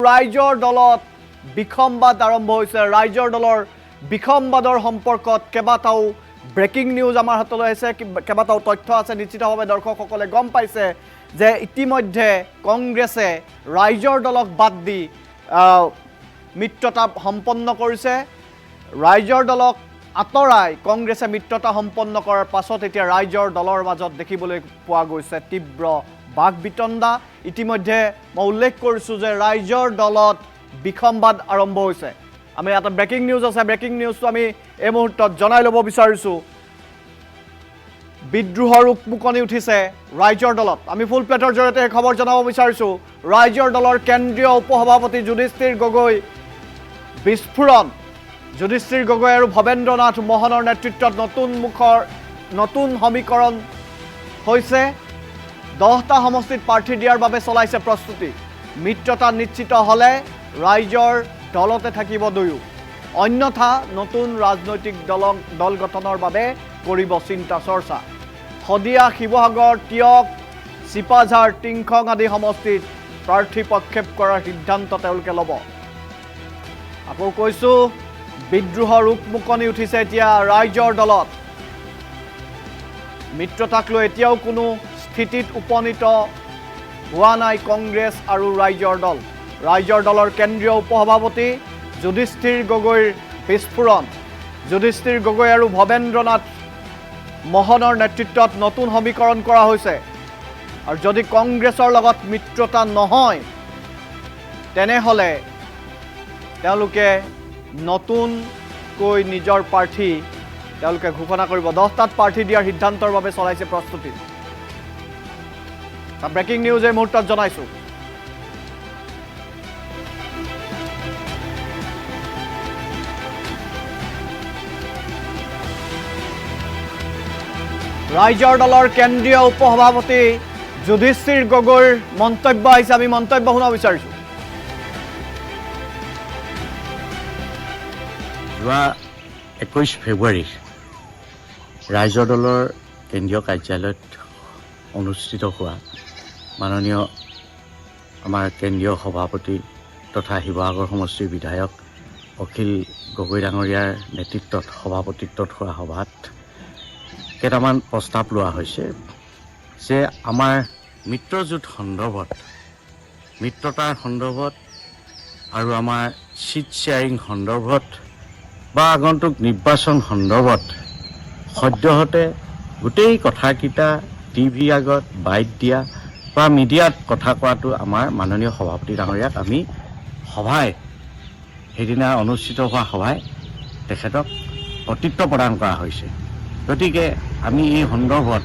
ৰাইজৰ দলত বিসম্বাদ আৰম্ভ হৈছে। ৰাইজৰ দলৰ বিসম্বাদৰ সম্পৰ্কত কেইবাটাও ব্ৰেকিং নিউজ আমাৰ হাতলৈ আহিছে, কেইবাটাও তথ্য আছে। নিশ্চিতভাৱে দৰ্শকসকলে গম পাইছে যে ইতিমধ্যে কংগ্ৰেছে ৰাইজৰ দলক বাদ দি মিত্ৰতা সম্পন্ন কৰিছে। ৰাইজৰ দলক আঁতৰাই কংগ্ৰেছে মিত্ৰতা সম্পন্ন কৰাৰ পাছত এতিয়া ৰাইজৰ দলৰ মাজত দেখিবলৈ পোৱা গৈছে তীব্ৰ বাক বিতণ্ডা। ইতিমধ্যে মই উল্লেখ কৰিছোঁ যে ৰাইজৰ দলত বিসম্বাদ আৰম্ভ হৈছে। আমি এটা ব্ৰেকিং নিউজ আছে, ব্ৰেকিং নিউজটো আমি এই মুহূৰ্তত জনাই ল'ব বিচাৰিছোঁ। বিদ্ৰোহৰ উকমুকনি উঠিছে ৰাইজৰ দলত। আমি ফুল প্লেটৰ জৰিয়তে এই খবৰ জনাব বিচাৰিছোঁ। ৰাইজৰ দলৰ কেন্দ্ৰীয় উপসভাপতি যুধিষ্ঠিৰ গগৈ বিস্ফোৰণ। যুধিষ্ঠিৰ গগৈ আৰু ভৱেন্দ্ৰ নাথ মহনৰ নেতৃত্বত নতুন সমীকৰণ হৈছে। 10টা সমষ্টিত প্ৰাৰ্থী দিয়াৰ বাবে চলাইছে প্ৰস্তুতি। মিত্ৰতা নিশ্চিত হ'লে ৰাইজৰ দলতে থাকিব দুয়ো, অন্যথা নতুন ৰাজনৈতিক দল গঠনৰ বাবে কৰিব চিন্তা চৰ্চা। শদিয়া, শিৱসাগৰ, টিয়ক, চিপাঝাৰ, টিংখং আদি সমষ্টিত প্ৰাৰ্থী প্ৰক্ষেপ কৰাৰ সিদ্ধান্ত তেওঁলোকে ল'ব। আকৌ কৈছোঁ, বিদ্ৰোহৰ উকমুকনি উঠিছে এতিয়া ৰাইজৰ দলত। মিত্ৰতাক লৈ এতিয়াও কোনো স্থিতিত উপনীত হোৱা নাই কংগ্ৰেছ আৰু ৰাইজৰ দল। ৰাইজৰ দলৰ কেন্দ্ৰীয় উপসভাপতি যুধিষ্ঠিৰ গগৈৰ বিস্ফোৰণ। যুধিষ্ঠিৰ গগৈ আৰু ভৱেন্দ্ৰ নাথ মহনৰ নেতৃত্বত নতুন সমীকৰণ কৰা হৈছে। আৰু যদি কংগ্ৰেছৰ লগত মিত্ৰতা নহয় তেনেহ'লে তেওঁলোকে নতুনকৈ নিজৰ প্ৰাৰ্থী তেওঁলোকে ঘোষণা কৰিব। 10টাত প্ৰাৰ্থী দিয়াৰ সিদ্ধান্তৰ বাবে চলাইছে প্ৰস্তুতি। ব্ৰেকিং নিউজ এই মুহূৰ্তত জনাইছোঁ। ৰাইজৰ দলৰ কেন্দ্ৰীয় উপসভাপতি যুধিষ্ঠিৰ গগৈৰ মন্তব্য আহিছে। আমি মন্তব্য শুনা বিচাৰিছোঁ। যোৱা 21 ফেব্ৰুৱাৰীত ৰাইজৰ দলৰ কেন্দ্ৰীয় কাৰ্যালয়ত অনুষ্ঠিত হোৱা মাননীয় আমাৰ কেন্দ্ৰীয় সভাপতি তথা শিৱসাগৰ সমষ্টিৰ বিধায়ক অখিল গগৈ ডাঙৰীয়াৰ নেতৃত্বত সভাপতিত্বত হোৱা সভাত কেইটামান প্ৰস্তাৱ লোৱা হৈছে যে আমাৰ মিত্ৰজোঁট সন্দৰ্ভত, মিত্ৰতাৰ সন্দৰ্ভত আৰু আমাৰ ছিট শ্বেয়াৰিং সন্দৰ্ভত বা আগন্তুক নিৰ্বাচন সন্দৰ্ভত সদ্যহতে গোটেই কথাকেইটা টিভি আগত বাইট দিয়া বা মিডিয়াত কথা কোৱাটো আমাৰ মাননীয় সভাপতি ডাঙৰীয়াক আমি সভাই সেইদিনা অনুষ্ঠিত হোৱা সভাই তেখেতক কৰ্তৃত্ব প্ৰদান কৰা হৈছে। গতিকে আমি এই সন্দৰ্ভত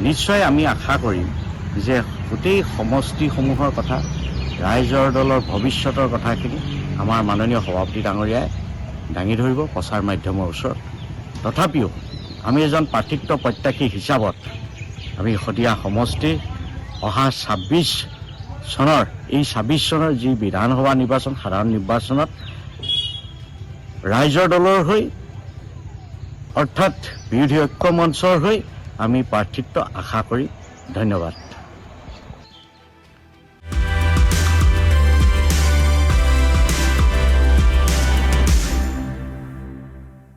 নিশ্চয় আমি আশা কৰিম যে গোটেই সমষ্টিসমূহৰ কথা, ৰাইজৰ দলৰ ভৱিষ্যতৰ কথাখিনি আমাৰ মাননীয় সভাপতি ডাঙৰীয়াই দাঙি ধৰিব প্ৰচাৰ মাধ্যমৰ ওচৰত। তথাপিও আমি এজন প্ৰাৰ্থিত্ব প্ৰত্যাশী হিচাপত আমি শদিয়া সমষ্টিৰ অহা 26 চনৰ যি বিধানসভা নিৰ্বাচন, সাধাৰণ নিৰ্বাচনত ৰাইজৰ দলৰ হৈ অৰ্থাৎ বিৰোধী ঐক্য মঞ্চৰ হৈ আমি প্ৰাৰ্থিত্ব আশা কৰি ধন্যবাদ।